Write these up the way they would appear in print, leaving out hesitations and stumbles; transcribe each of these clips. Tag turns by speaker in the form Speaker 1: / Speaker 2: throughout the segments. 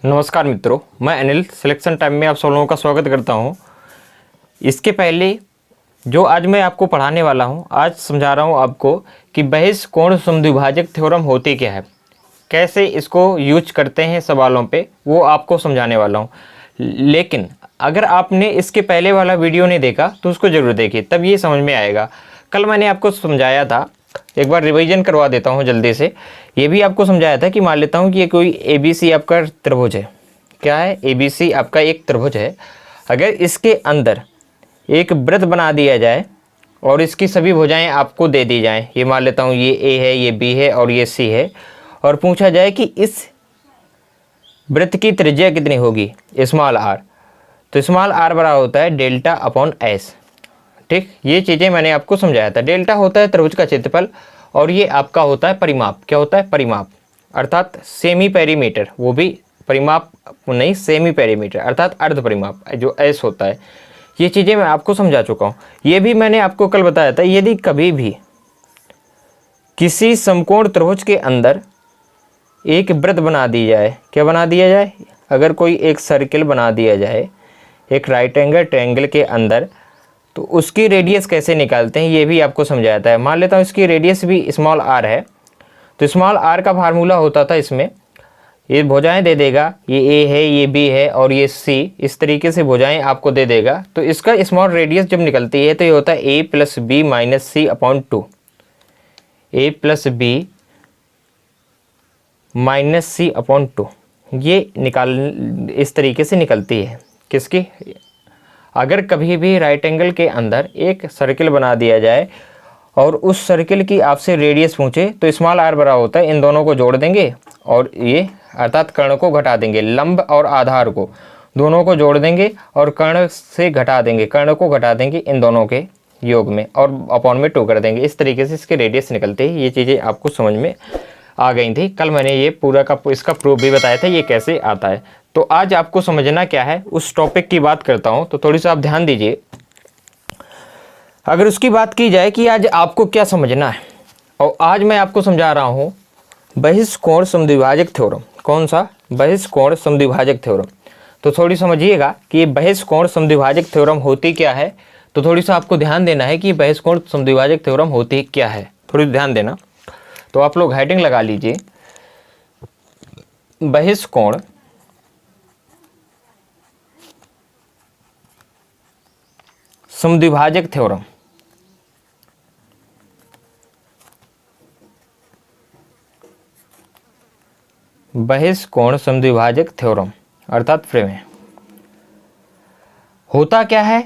Speaker 1: नमस्कार मित्रों, मैं अनिल सिलेक्शन टाइम में आप सब लोगों का स्वागत करता हूं। इसके पहले जो आज मैं आपको पढ़ाने वाला हूं, आज समझा रहा हूं आपको कि बहिष्कोण समद्विभाजक थ्योरम होती क्या है, कैसे इसको यूज करते हैं सवालों पे, वो आपको समझाने वाला हूं। लेकिन अगर आपने इसके पहले वाला वीडियो नहीं देखा तो उसको ज़रूर देखिए, तब ये समझ में आएगा। कल मैंने आपको समझाया था, एक बार रिवीजन करवा देता हूँ जल्दी से। ये भी आपको समझाया था कि मान लेता हूँ कि ये कोई ABC आपका त्रिभुज है। क्या है? ABC आपका एक त्रिभुज है। अगर इसके अंदर एक वृत्त बना दिया जाए और इसकी सभी भुजाएं आपको दे दी जाएं, ये मान लेता हूँ ये A है, ये B है और ये C है, और पूछा जाए कि इस वृत्त की त्रिज्या कितनी होगी, स्मॉल r, तो स्मॉल r बड़ा होता है डेल्टा अपॉन एस। ठीक, ये चीज़ें मैंने आपको समझाया था। डेल्टा होता है त्रिभुज का क्षेत्रफल और ये आपका होता है परिमाप। क्या होता है? परिमाप, अर्थात सेमी पेरीमीटर। वो भी परिमाप नहीं, सेमी पेरीमीटर अर्थात अर्ध परिमाप जो एस होता है। ये चीज़ें मैं आपको समझा चुका हूँ। ये भी मैंने आपको कल बताया था, यदि कभी भी किसी समकोण त्रिभुज के अंदर एक वृत्त बना दी जाए, क्या बना दिया जाए? अगर कोई एक सर्किल बना दिया जाए एक राइट एंगल ट्रायंगल के अंदर, तो उसकी रेडियस कैसे निकालते हैं ये भी आपको समझाया था। मान लेता हूँ इसकी रेडियस भी स्मॉल r है, तो स्मॉल r का फार्मूला होता था, इसमें ये भुजाएं दे देगा, ये A है, ये B है और ये C, इस तरीके से भुजाएं आपको दे देगा। तो इसका स्मॉल रेडियस जब निकलती है तो ये होता है A plus B minus C upon 2, A plus B minus C upon 2। ये इस तरीके से निकलती है। किसकी? अगर कभी भी राइट एंगल के अंदर एक सर्किल बना दिया जाए और उस सर्किल की आपसे रेडियस पूछे, तो स्मॉल r बड़ा होता है, इन दोनों को जोड़ देंगे और ये अर्थात कर्ण को घटा देंगे, लंब और आधार को दोनों को जोड़ देंगे और कर्ण से घटा देंगे, कर्ण को घटा देंगे इन दोनों के योग में और अपॉन में 2 कर देंगे। इस तरीके से इसके रेडियस निकलते हैं। ये चीज़ें आपको समझ में आ गई थी। कल मैंने ये पूरा का इसका प्रूफ भी बताया था ये कैसे आता है। तो आज आपको समझना क्या है, उस टॉपिक की बात करता हूँ, तो थोड़ी सा आप ध्यान दीजिए। अगर उसकी बात की जाए कि आज आपको क्या समझना है, और आज मैं आपको समझा रहा हूँ बहिष्कोण समद्विभाजक थ्योरम। कौन सा? बहिष्कोण समद्विभाजक थ्योरम। तो थोड़ी समझिएगा कि ये बहिष्कोण समद्विभाजक थ्योरम होती क्या है। तो थोड़ी सा आपको ध्यान देना है कि बहिष्कोण समद्विभाजक थ्योरम होती क्या है, थोड़ी ध्यान देना। तो आप लोग हेडिंग लगा लीजिए, बहिष्कोण समद्विभाजक थ्योरम। बहिष्कोण समद्विभाजक थ्योरम अर्थात प्रमेय होता क्या है?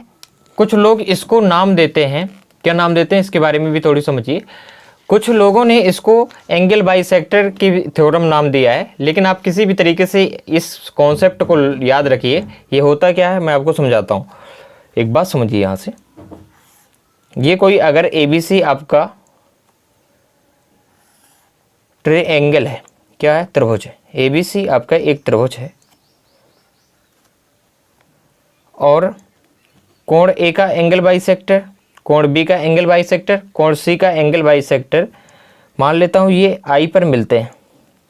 Speaker 1: कुछ लोग इसको नाम देते हैं, क्या नाम देते हैं इसके बारे में भी थोड़ी समझिए। कुछ लोगों ने इसको एंगल बाइसेक्टर की थ्योरम नाम दिया है, लेकिन आप किसी भी तरीके से इस कॉन्सेप्ट को याद रखिए। ये होता क्या है मैं आपको समझाता हूँ। एक बात समझिए यहाँ से, ये कोई अगर ABC आपका ट्रायंगल है, क्या है? त्रिभुज है। ABC आपका एक त्रिभुज है और कोण A का एंगल बाइसेक्टर, कोण B का एंगल बाइसेक्टर, कोण C का एंगल बाइसेक्टर, मान लेता हूँ ये I पर मिलते हैं।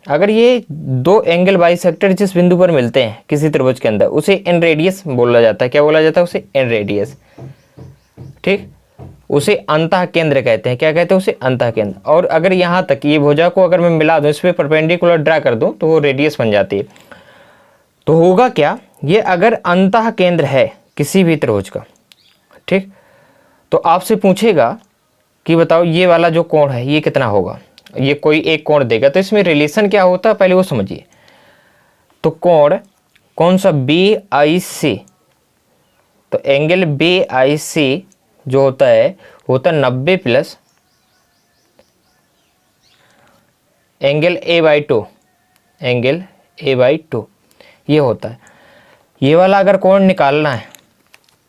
Speaker 1: अगर ये दो एंगल बाइसेक्टर जिस बिंदु पर मिलते हैं किसी त्रिभुज के अंदर, उसे एन रेडियस बोला जाता है। क्या बोला जाता है? उसे एन रेडियस। ठीक, उसे अंतः केंद्र कहते हैं। क्या कहते हैं? उसे अंतः केंद्र। और अगर यहाँ तक ये भुजा को अगर मैं मिला दूँ, इस पर परपेंडिकुलर ड्रा कर दूँ, तो वो रेडियस बन जाती है। तो होगा क्या, ये अगर अंतः केंद्र है किसी भी त्रिभुज का, ठीक, तो आपसे पूछेगा कि बताओ ये वाला जो कोण है ये कितना होगा। ये कोई एक कोण देगा, तो इसमें रिलेशन क्या होता है पहले वो समझिए। तो कोण कौन सा? BIC। तो एंगल BIC जो होता है 90 plus angle A/2, angle A/2 ये होता है। ये वाला अगर कोण निकालना है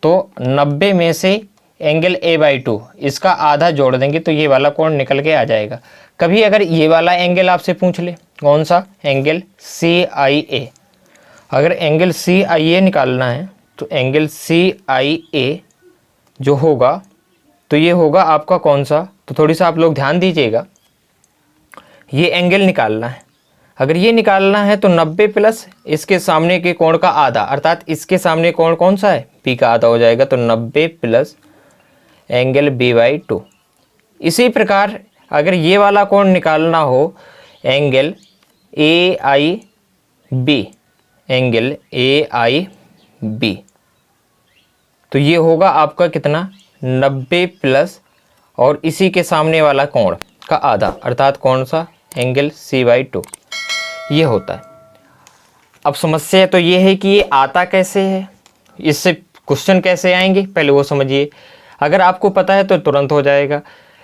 Speaker 1: तो 90 में से एंगल A/2 इसका आधा जोड़ देंगे तो ये वाला कोण निकल के आ जाएगा। कभी अगर ये वाला एंगल आपसे पूछ ले, कौन सा? Angle CIA। अगर एंगल CIA निकालना है तो एंगल CIA जो होगा तो ये होगा आपका कौन सा? तो थोड़ी सा आप लोग ध्यान दीजिएगा, ये एंगल निकालना है। अगर ये निकालना है तो 90 प्लस इसके सामने के कोण का आधा, अर्थात इसके सामने कोण कौन सा है, पी का आधा हो जाएगा, तो 90 प्लस एंगल B/2। इसी प्रकार अगर ये वाला कोण निकालना हो, एंगल AIB, एंगल AIB, तो ये होगा आपका कितना, 90 प्लस और इसी के सामने वाला कोण का आधा, अर्थात कौन सा, एंगल C/2, ये होता है। अब समस्या तो ये है कि ये आता कैसे है, इससे क्वेश्चन कैसे आएंगे, पहले वो समझिए। अगर आपको पता है तो तुरंत हो जाएगा,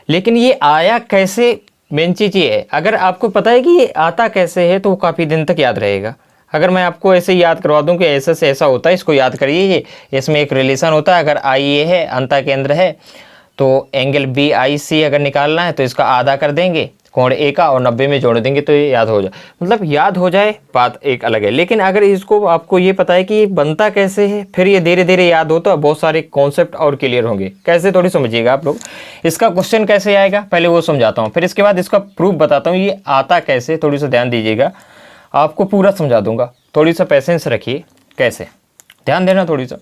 Speaker 1: लेकिन ये आया कैसे, मेन चीज़ ये है। अगर आपको पता है कि ये आता कैसे है तो वो काफ़ी दिन तक याद रहेगा। अगर मैं आपको ऐसे याद करवा दूं कि ऐसा से ऐसा होता है, इसको याद करिए, ये इसमें एक रिलेशन होता है। अगर आई ये है, अंता केंद्र है, तो एंगल BIC अगर निकालना है तो इसका आधा कर देंगे कोण ए का और 90 में जोड़ देंगे तो ये याद हो जाए, मतलब याद हो जाए बात एक अलग है। लेकिन अगर इसको आपको ये पता है कि ये बनता कैसे है, फिर ये धीरे धीरे याद हो तो बहुत सारे कॉन्सेप्ट और क्लियर होंगे। कैसे, थोड़ी समझिएगा आप लोग। इसका क्वेश्चन कैसे आएगा पहले वो समझाता हूँ, फिर इसके बाद इसका प्रूफ बताता हूँ ये आता कैसे, थोड़ी सा ध्यान दीजिएगा, आपको पूरा समझा दूंगा। थोड़ी सा पेशेंस रखिए, कैसे ध्यान देना थोड़ी सा।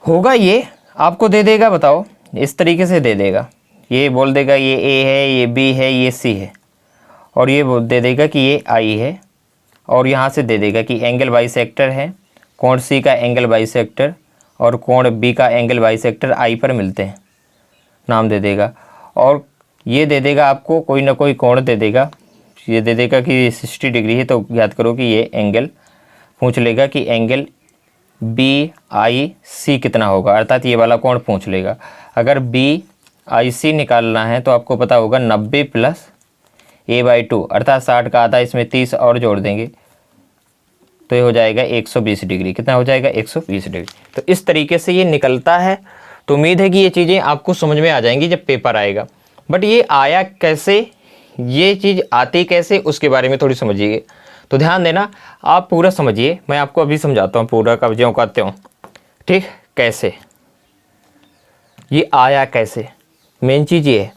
Speaker 1: होगा ये आपको दे देगा, बताओ इस तरीके से दे देगा, ये बोल देगा ये A है, ये B है, ये C है, और ये दे देगा कि ये I है, और यहाँ से दे देगा कि एंगल बाइसेक्टर है, कोण C का एंगल बाइसेक्टर और कोण B का एंगल बाइसेक्टर I पर मिलते हैं, नाम दे देगा। और ये दे देगा आपको कोई ना कोई कोण दे देगा, ये दे देगा कि 60 डिग्री है, तो याद करो कि ये एंगल पूछ लेगा कि एंगल BIC कितना होगा, अर्थात ये वाला कोण पूछ लेगा। अगर BIC निकालना है तो आपको पता होगा 90 प्लस A/2, अर्थात 60 का आधा, इसमें 30 और जोड़ देंगे तो ये हो जाएगा 120 डिग्री। कितना हो जाएगा, 120 डिग्री। तो इस तरीके से ये निकलता है। तो उम्मीद है कि ये चीज़ें आपको समझ में आ जाएंगी जब पेपर आएगा। बट ये आया कैसे, ये चीज़ आती कैसे, उसके बारे में थोड़ी समझिए। तो ध्यान देना, आप पूरा समझिए, मैं आपको अभी समझाता हूँ पूरा का ज्यों का त्यों, ठीक। कैसे ये आया कैसे, मेन चीज़ ये है,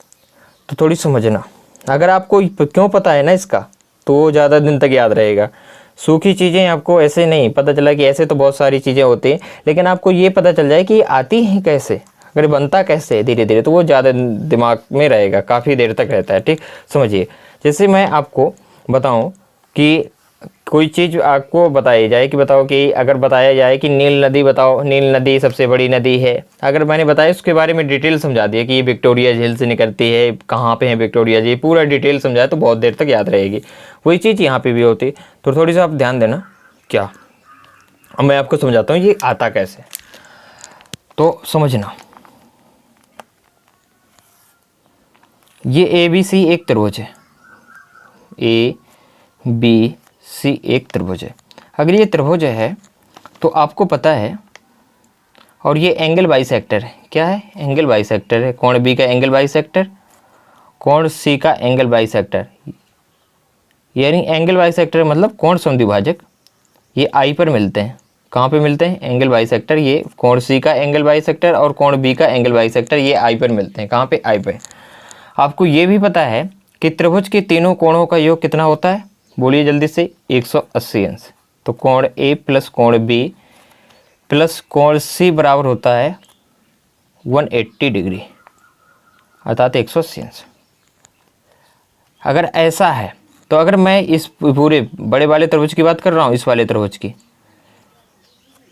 Speaker 1: तो थोड़ी समझना। अगर आपको क्यों पता है ना इसका, तो ज़्यादा दिन तक याद रहेगा। सूखी चीज़ें आपको ऐसे नहीं पता चला कि ऐसे तो बहुत सारी चीज़ें होती हैं, लेकिन आपको ये पता चल जाए कि ये आती हैं कैसे, अगर बनता कैसे धीरे धीरे, तो वो ज़्यादा दिमाग में रहेगा, काफ़ी देर तक रहता है, ठीक। समझिए, जैसे मैं आपको बताऊं कि कोई चीज़ आपको बताई जाए कि बताओ कि अगर बताया जाए कि नील नदी, बताओ नील नदी सबसे बड़ी नदी है, अगर मैंने बताया उसके बारे में डिटेल समझा दिया कि ये विक्टोरिया झील से निकलती है, कहाँ पे है विक्टोरिया झील, पूरा डिटेल समझाया तो बहुत देर तक याद रहेगी। वही चीज़ यहाँ पे भी होती, तो थोड़ी सा आप ध्यान देना। क्या, अब मैं आपको समझाता हूँ ये आता कैसे, तो समझना। ये ABC एक त्रिभुज है, ABC एक त्रिभुज है। अगर ये त्रिभुज है तो आपको पता है, और ये एंगल बाइसेक्टर है, क्या है, एंगल बाइसेक्टर है, कोण B का एंगल बाइसेक्टर, कोण C का एंगल बाइसेक्टर, यानी एंगल बाइसेक्टर मतलब कोण समद्विभाजक, ये I पर मिलते हैं। कहाँ पे मिलते हैं, एंगल बाइसेक्टर, ये कोण C का एंगल बाइसेक्टर और कोण B का एंगल बाइसेक्टर, ये I पर मिलते हैं। कहाँ पे, I पे। आपको ये भी पता है कि त्रिभुज के तीनों कोणों का योग कितना होता है, बोलिए जल्दी से, 180 अंश। तो कोण A प्लस कोण B प्लस कोण C बराबर होता है 180 डिग्री, अर्थात 180 अंश। अगर ऐसा है तो अगर मैं इस पूरे बड़े वाले त्रिभुज की बात कर रहा हूँ, इस वाले त्रिभुज की,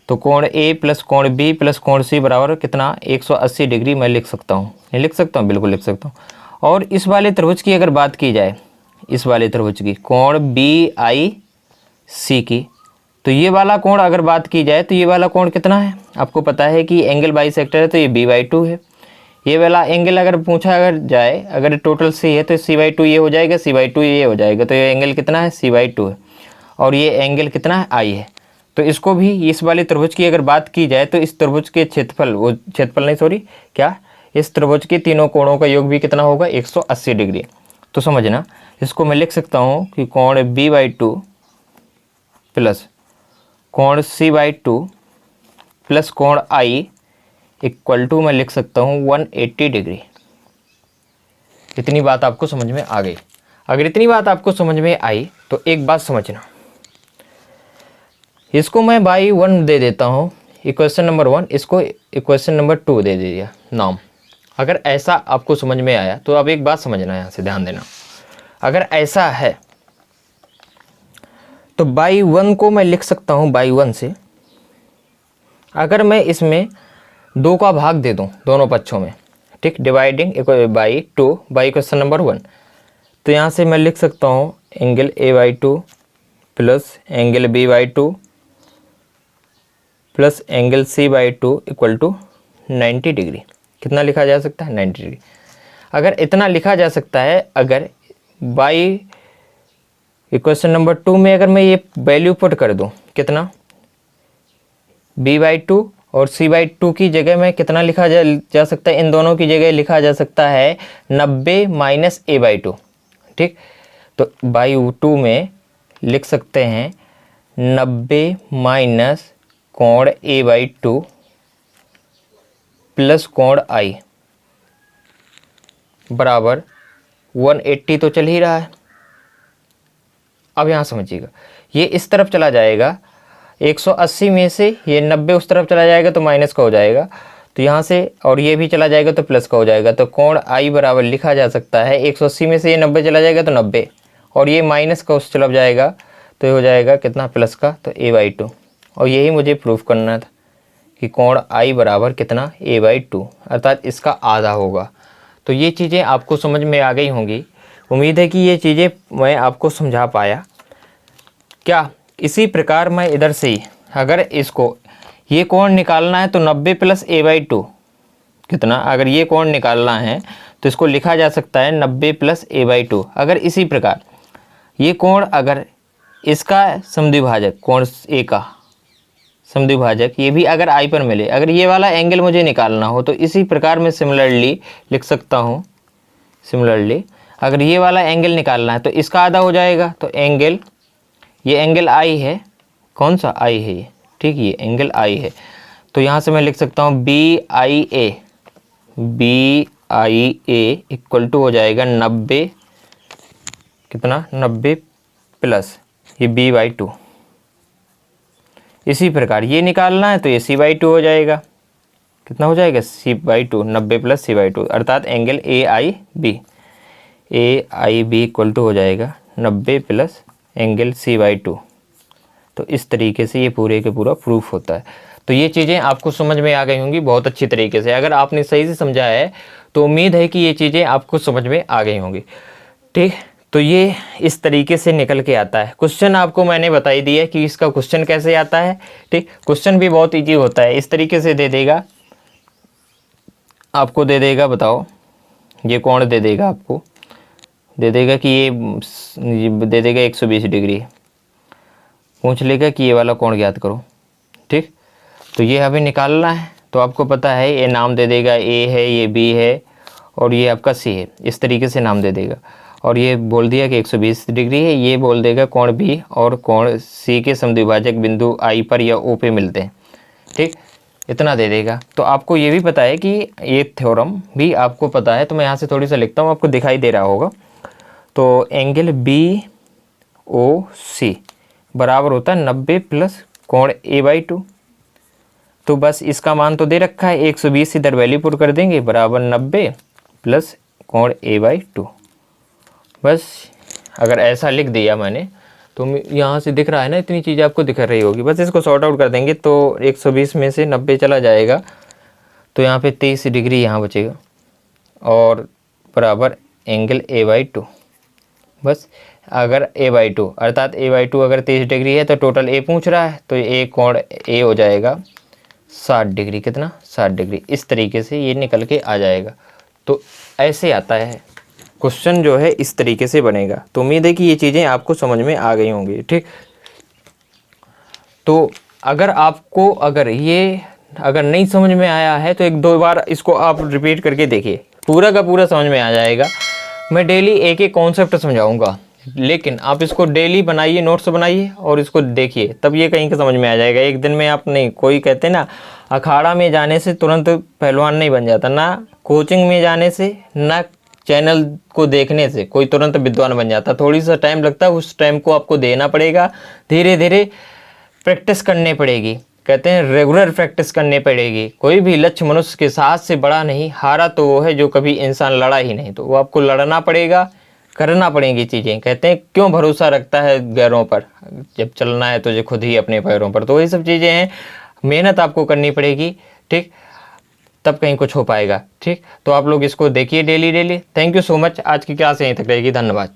Speaker 1: तो कोण A प्लस कोण B प्लस कोण C बराबर कितना, 180 डिग्री मैं लिख सकता हूँ, नहीं लिख सकता हूँ, बिल्कुल लिख सकता हूँ। और इस वाले त्रिभुज की अगर बात की जाए, इस वाले त्रिभुज की, कोण BIC की, तो ये वाला कोण अगर बात की जाए तो ये वाला कोण कितना है, आपको पता है कि एंगल बाइसेक्टर है तो ये B/2 है। ये वाला एंगल अगर पूछा अगर जाए, अगर टोटल C है तो C/2 ये हो जाएगा, C/2 ये हो जाएगा, तो ये एंगल कितना है, C/2 है, और ये एंगल कितना है, I है। तो इसको भी, इस वाले त्रिभुज की अगर बात की जाए तो इस त्रिभुज के क्षेत्रफल, वो क्षेत्रफल नहीं सॉरी क्या, इस त्रिभुज के तीनों कोणों का योग भी कितना होगा, 180 डिग्री। तो समझना, इसको मैं लिख सकता हूँ कि कोण B/2 प्लस कोण C/2 प्लस कोण I इक्वल टू मैं लिख सकता हूँ 180 डिग्री। इतनी बात आपको समझ में आ गई। अगर इतनी बात आपको समझ में आई तो एक बात समझना, इसको मैं बाई 1 दे देता हूँ इक्वेशन नंबर 1, इसको इक्वेशन नंबर 2 दे दिया नाम। अगर ऐसा आपको समझ में आया तो अब एक बात समझना, यहाँ से ध्यान देना, अगर ऐसा है तो बाई 1 को मैं लिख सकता हूँ बाई 1 से। अगर मैं इसमें 2 का भाग दे दूँ दोनों पक्षों में, ठीक, dividing by 2 by equation number 1, तो यहाँ से मैं लिख सकता हूँ angle A/2 plus angle B/2 plus angle C/2 equal to 90 degree. कितना लिखा जा सकता है? 90 डिग्री। अगर इतना लिखा जा सकता है, अगर बाई इक्वेशन नंबर 2 में अगर मैं ये वैल्यू पुट कर दूं, कितना, B/2 और C/2 की जगह में कितना लिखा जा सकता है? इन दोनों की जगह लिखा जा सकता है 90 माइनस A/2, ठीक। तो बाई 2 में लिख सकते हैं 90 माइनस कोण A/2 प्लस कोण I बराबर 180 तो चल ही रहा है। अब यहाँ समझिएगा, ये इस तरफ चला जाएगा 180 में से, ये 90 उस तरफ चला जाएगा तो माइनस का हो जाएगा, तो यहाँ से, और ये भी चला जाएगा तो प्लस का हो जाएगा। तो कोण I बराबर लिखा जा सकता है 180 में से ये 90 चला जाएगा तो 90, और ये माइनस का उस तरफ जाएगा तो ये हो जाएगा कितना, प्लस का, तो A/2। और यही मुझे प्रूफ करना था कि कोण I बराबर कितना, A/2, अर्थात इसका आधा होगा। तो ये चीज़ें आपको समझ में आ गई होंगी। उम्मीद है कि ये चीज़ें मैं आपको समझा पाया। क्या इसी प्रकार मैं इधर से ही, अगर इसको ये कोण निकालना है तो 90 प्लस A/2 कितना, अगर ये कोण निकालना है तो इसको लिखा जा सकता है 90 प्लस A/2। अगर इसी प्रकार ये कोण, अगर इसका समद्विभाजक, कोण A का समद्विभाजक, ये भी अगर I पर मिले, अगर ये वाला एंगल मुझे निकालना हो तो इसी प्रकार मैं सिमिलरली लिख सकता हूँ। सिमिलरली अगर ये वाला एंगल निकालना है तो इसका आधा हो जाएगा, तो एंगल, ये एंगल I है, कौन सा I है ये, ठीक, ये एंगल I है। तो यहाँ से मैं लिख सकता हूँ BIA, BIA इक्वल टू हो जाएगा 90, कितना, 90 प्लस ये B/2। इसी प्रकार ये निकालना है तो ये C/2 हो जाएगा, कितना हो जाएगा, C/2, 90 प्लस C/2, अर्थात angle AIB, AIB equal to हो जाएगा 90 प्लस एंगल C/2। तो इस तरीके से ये पूरे के पूरा प्रूफ होता है। तो ये चीज़ें आपको समझ में आ गई होंगी बहुत अच्छी तरीके से। अगर आपने सही से समझा है तो उम्मीद है कि ये चीज़ें आपको समझ में आ गई होंगी, ठीक। तो ये इस तरीके से निकल के आता है। क्वेश्चन आपको मैंने बता ही दिया कि इसका क्वेश्चन कैसे आता है, ठीक। क्वेश्चन भी बहुत ईजी होता है, इस तरीके से दे देगा आपको, दे देगा, बताओ, ये कोण दे देगा आपको, दे देगा कि ये दे देगा 120 डिग्री, पूछ लेगा कि ये वाला कोण ज्ञात करो, ठीक। तो ये अभी निकालना है, तो आपको पता है ये नाम दे देगा, A है, ये B है, और ये आपका C है, इस तरीके से नाम दे देगा। और ये बोल दिया कि 120 डिग्री है, ये बोल देगा कोण B और कोण C के समद्विभाजक बिंदु I पर या O पे मिलते हैं, ठीक, इतना दे देगा। तो आपको ये भी पता है कि ये थ्योरम भी आपको पता है, तो मैं यहाँ से थोड़ी सा लिखता हूँ, आपको दिखाई दे रहा होगा। तो एंगल BOC बराबर होता है 90 प्लस कोण A/2। तो बस इसका मान तो दे रखा है, 120 इधर वैल्यू पुट कर देंगे, बराबर 90 प्लस कोण A/2। बस अगर ऐसा लिख दिया मैंने तो यहाँ से दिख रहा है ना, इतनी चीज़ आपको दिख रही होगी। बस इसको सॉर्ट आउट कर देंगे तो 120 में से 90 चला जाएगा, तो यहाँ पे 23 डिग्री यहाँ बचेगा, और बराबर एंगल A/2। बस अगर A/2 अर्थात A/2 अगर 23 डिग्री है तो टोटल A पूछ रहा है, तो ये कोण A हो जाएगा 60 डिग्री, कितना, 60 डिग्री। इस तरीके से ये निकल के आ जाएगा। तो ऐसे आता है क्वेश्चन, जो है इस तरीके से बनेगा। तो उम्मीद है कि ये चीज़ें आपको समझ में आ गई होंगी, ठीक। तो अगर आपको, अगर नहीं समझ में आया है तो 1-2 बार इसको आप रिपीट करके देखिए, पूरा का पूरा समझ में आ जाएगा। मैं डेली एक एक कॉन्सेप्ट समझाऊंगा, लेकिन आप इसको डेली बनाइए, नोट्स बनाइए और इसको देखिए, तब ये कहीं का समझ में आ जाएगा। एक दिन में आप नहीं, कोई कहते ना अखाड़ा में जाने से तुरंत पहलवान नहीं बन जाता, ना कोचिंग में जाने से, ना चैनल को देखने से कोई तुरंत विद्वान बन जाता, थोड़ी सा टाइम लगता है, उस टाइम को आपको देना पड़ेगा, धीरे धीरे प्रैक्टिस करनी पड़ेगी। कहते हैं रेगुलर प्रैक्टिस करनी पड़ेगी। कोई भी लक्ष्य मनुष्य के साथ से बड़ा नहीं, हारा तो वो है जो कभी इंसान लड़ा ही नहीं, तो वो आपको लड़ना पड़ेगा, करना पड़ेंगी चीज़ें। कहते हैं क्यों भरोसा रखता है गैरों पर, जब चलना है तुझे खुद ही अपने पैरों पर। तो ये सब चीज़ें हैं, मेहनत आपको करनी पड़ेगी, ठीक, तब कहीं कुछ हो पाएगा। ठीक, तो आप लोग इसको देखिए daily daily. Thank you so much. आज की क्लास यहीं तक रहेगी। धन्यवाद।